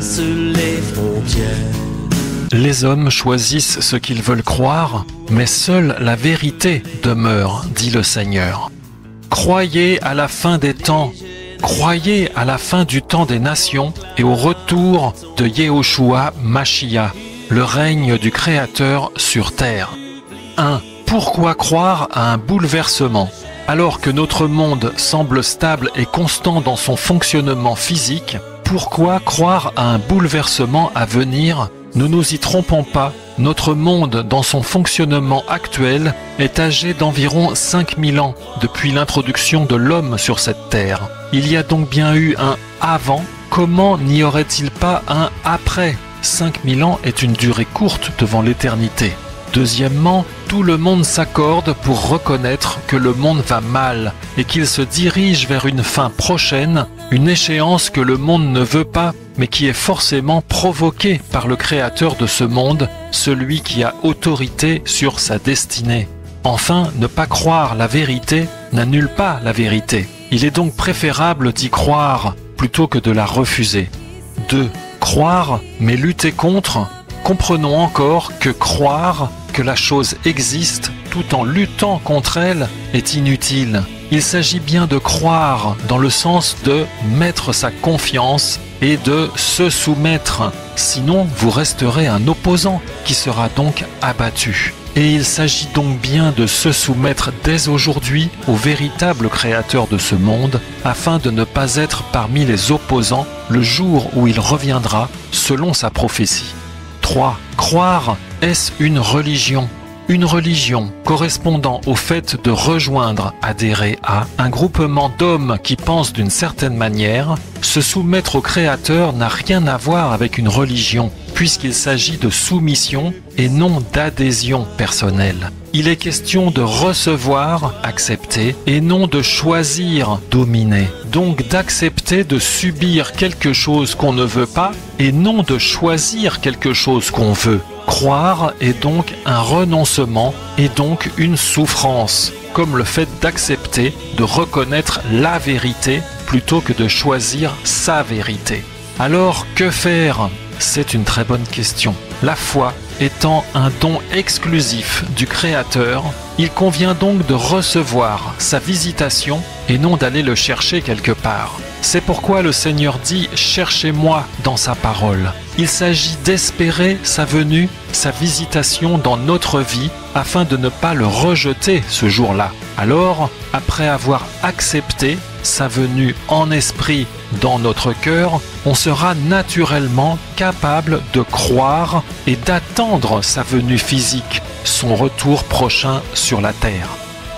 traversent les frontières. Les hommes choisissent ce qu'ils veulent croire, mais seule la vérité demeure, dit le Seigneur. Croyez à la fin des temps, croyez à la fin du temps des nations et au retour de Yehoshua Mashiach, le règne du Créateur sur terre. 1. Pourquoi croire à un bouleversement? Alors que notre monde semble stable et constant dans son fonctionnement physique, pourquoi croire à un bouleversement à venir? Ne nous y trompons pas, notre monde dans son fonctionnement actuel est âgé d'environ 5000 ans depuis l'introduction de l'homme sur cette terre. Il y a donc bien eu un avant, comment n'y aurait-il pas un après? 5000 ans est une durée courte devant l'éternité. Deuxièmement, tout le monde s'accorde pour reconnaître que le monde va mal et qu'il se dirige vers une fin prochaine, une échéance que le monde ne veut pas, mais qui est forcément provoquée par le créateur de ce monde, celui qui a autorité sur sa destinée. Enfin, ne pas croire la vérité n'annule pas la vérité. Il est donc préférable d'y croire plutôt que de la refuser. 2. Croire, mais lutter contre. Comprenons encore que croire que la chose existe tout en luttant contre elle est inutile. Il s'agit bien de croire dans le sens de mettre sa confiance et de se soumettre. Sinon, vous resterez un opposant qui sera donc abattu. Et il s'agit donc bien de se soumettre dès aujourd'hui au véritable créateur de ce monde afin de ne pas être parmi les opposants le jour où il reviendra selon sa prophétie. 3. Croire, est-ce une religion? Une religion correspondant au fait de rejoindre, adhérer à un groupement d'hommes qui pensent d'une certaine manière, se soumettre au Créateur n'a rien à voir avec une religion, puisqu'il s'agit de soumission et non d'adhésion personnelle. Il est question de recevoir, accepter, et non de choisir, dominer. Donc d'accepter de subir quelque chose qu'on ne veut pas, et non de choisir quelque chose qu'on veut. Croire est donc un renoncement et donc une souffrance, comme le fait d'accepter de reconnaître la vérité plutôt que de choisir sa vérité. Alors que faire? C'est une très bonne question. La foi étant un don exclusif du Créateur, il convient donc de recevoir sa visitation et non d'aller le chercher quelque part. C'est pourquoi le Seigneur dit « Cherchez-moi dans sa parole ». Il s'agit d'espérer sa venue, sa visitation dans notre vie afin de ne pas le rejeter ce jour-là. Alors, après avoir accepté sa venue en esprit dans notre cœur, on sera naturellement capable de croire et d'attendre sa venue physique, son retour prochain sur la terre.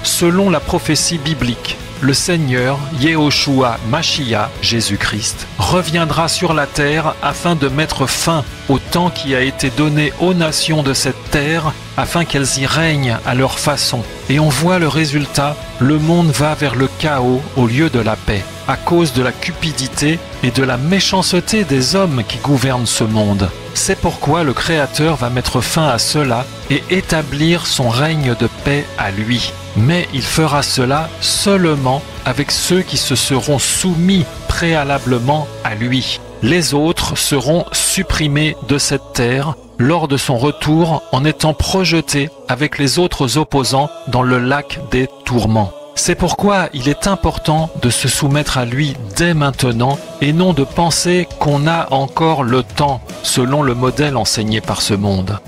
Selon la prophétie biblique, le Seigneur, Yehoshua Mashiach, Jésus-Christ, reviendra sur la terre afin de mettre fin au temps qui a été donné aux nations de cette terre afin qu'elles y règnent à leur façon. Et on voit le résultat, le monde va vers le chaos au lieu de la paix, à cause de la cupidité et de la méchanceté des hommes qui gouvernent ce monde. C'est pourquoi le Créateur va mettre fin à cela et établir son règne de paix à lui. Mais il fera cela seulement avec ceux qui se seront soumis préalablement à lui. Les autres seront supprimés de cette terre lors de son retour en étant projetés avec les autres opposants dans le lac des tourments. C'est pourquoi il est important de se soumettre à lui dès maintenant et non de penser qu'on a encore le temps selon le modèle enseigné par ce monde.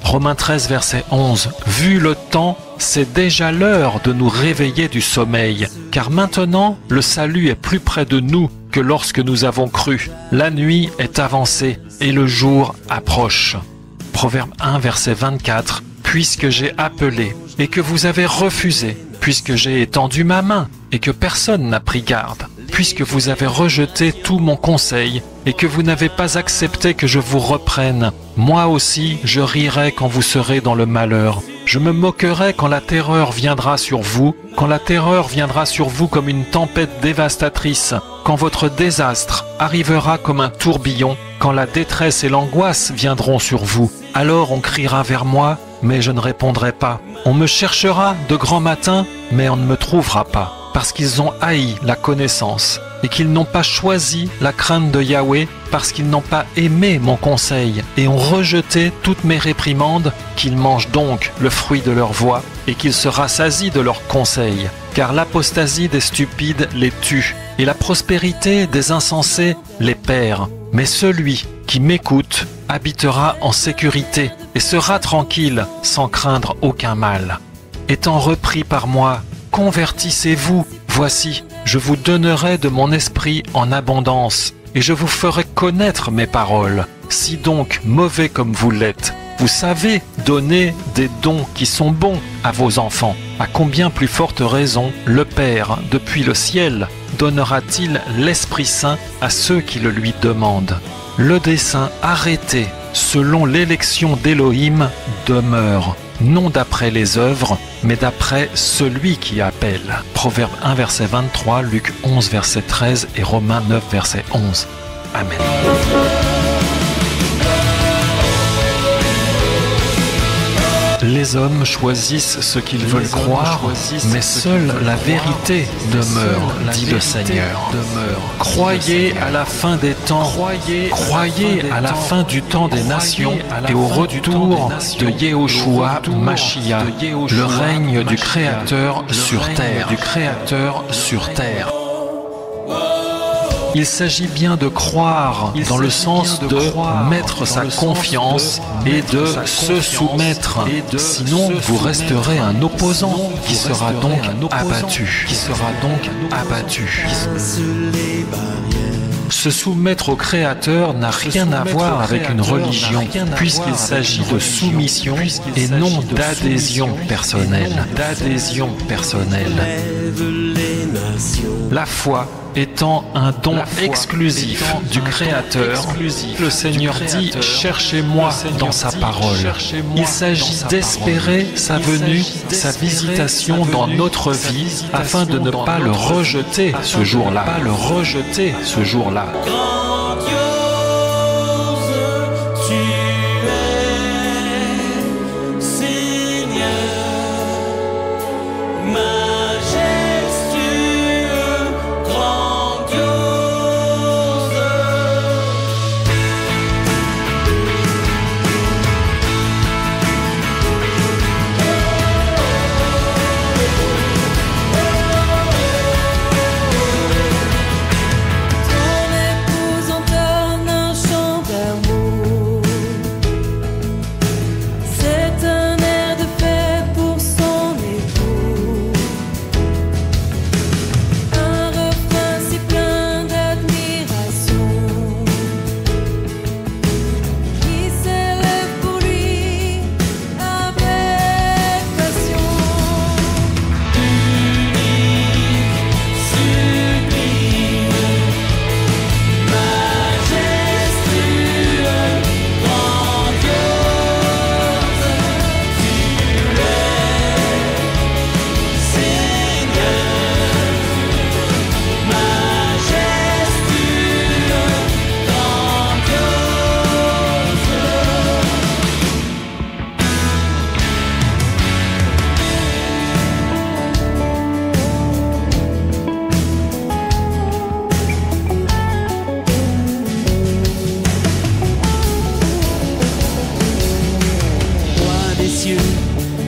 Romains 13, verset 11. « Vu le temps, c'est déjà l'heure de nous réveiller du sommeil, car maintenant le salut est plus près de nous que lorsque nous avons cru. La nuit est avancée et le jour approche. » Proverbe 1, verset 24. « Puisque j'ai appelé et que vous avez refusé, puisque j'ai étendu ma main et que personne n'a pris garde, puisque vous avez rejeté tout mon conseil et que vous n'avez pas accepté que je vous reprenne, moi aussi je rirai quand vous serez dans le malheur. Je me moquerai quand la terreur viendra sur vous, quand la terreur viendra sur vous comme une tempête dévastatrice, quand votre désastre arrivera comme un tourbillon, quand la détresse et l'angoisse viendront sur vous. Alors on criera vers moi, mais je ne répondrai pas. On me cherchera de grand matin, mais on ne me trouvera pas, parce qu'ils ont haï la connaissance et qu'ils n'ont pas choisi la crainte de Yahweh parce qu'ils n'ont pas aimé mon conseil et ont rejeté toutes mes réprimandes, qu'ils mangent donc le fruit de leur voix et qu'ils se rassasient de leurs conseils. Car l'apostasie des stupides les tue et la prospérité des insensés les perd. Mais celui qui m'écoute habitera en sécurité et sera tranquille sans craindre aucun mal. Étant repris par moi, convertissez-vous. Voici, je vous donnerai de mon esprit en abondance, et je vous ferai connaître mes paroles. Si donc, mauvais comme vous l'êtes, vous savez donner des dons qui sont bons à vos enfants, à combien plus forte raison le Père, depuis le ciel, donnera-t-il l'Esprit Saint à ceux qui le lui demandent? Le dessein arrêté, selon l'élection d'Élohim, demeure. Non d'après les œuvres, mais d'après celui qui appelle. Proverbe 1, verset 23, Luc 11, verset 13 et Romains 9, verset 11. Amen. Les hommes choisissent ce qu'ils veulent croire, mais seule la vérité demeure, dit le Seigneur. Croyez à la fin des temps, croyez à la fin du temps des nations et au retour de Yehoshua Mashiach, le règne du Créateur sur terre. Il s'agit bien de croire dans le sens de mettre sa confiance et de se soumettre. Sinon, vous resterez un opposant qui sera donc abattu. Se soumettre au Créateur n'a rien à voir avec une religion, puisqu'il s'agit de soumission et non d'adhésion personnelle. La foi étant un don exclusif du Créateur, le Seigneur dit « Cherchez-moi dans sa parole ». Il s'agit d'espérer sa venue, sa visitation dans notre vie, afin de ne pas le rejeter ce jour-là.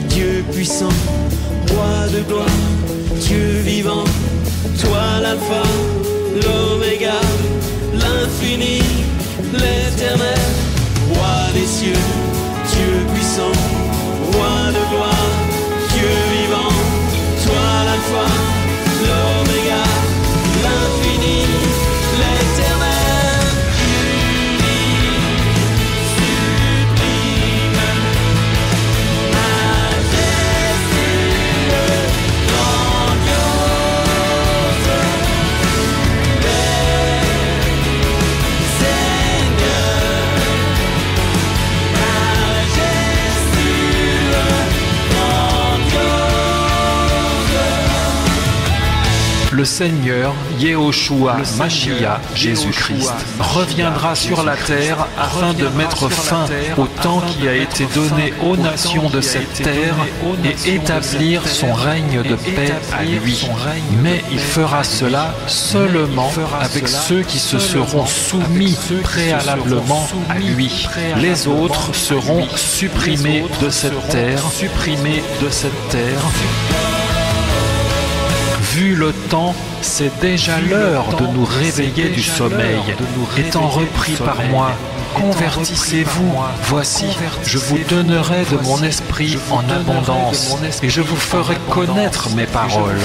Dieu puissant, roi de gloire, Dieu vivant, toi l'alpha, l'oméga, l'infini, l'éternel, roi des cieux, Dieu puissant, roi de gloire, Dieu vivant, toi l'alpha, l'oméga, l'infini, l'éternel. Majestueux, Le Seigneur, Yehoshua, Mashiach, Jésus-Christ, reviendra sur la terre afin de mettre fin au temps qui a été donné aux nations de cette terre et établir son règne de paix à lui. Mais il fera cela seulement avec ceux qui se seront soumis préalablement à lui. Les autres seront supprimés de cette terre, Vu le temps, c'est déjà l'heure de nous réveiller du sommeil. Étant repris par moi, convertissez-vous. Voici, je vous donnerai de mon esprit en abondance, et je vous ferai connaître mes paroles.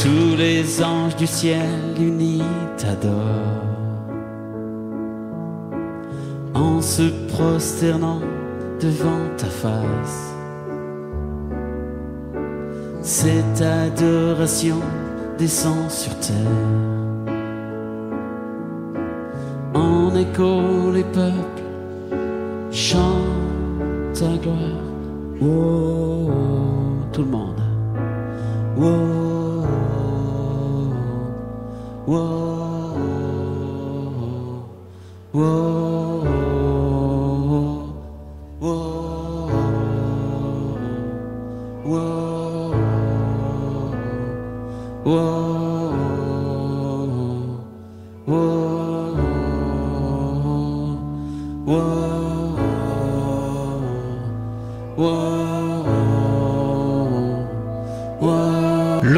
Tous les anges du ciel unis t'adorent en se prosternant devant ta face. Cette adoration descend sur terre. En écho, les peuples chantent ta gloire. Oh, tout le monde. Oh. Whoa, whoa, whoa, whoa, whoa,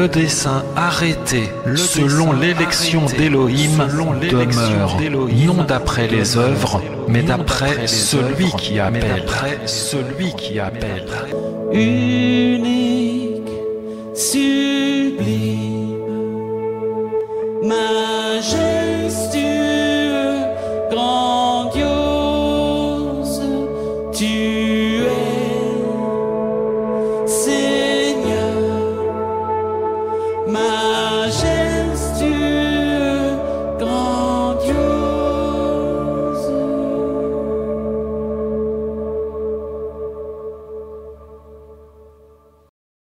Le dessein arrêté selon l'élection d'Élohim demeure, non d'après les œuvres, mais d'après celui qui appelle. Unique, sublime, majesté.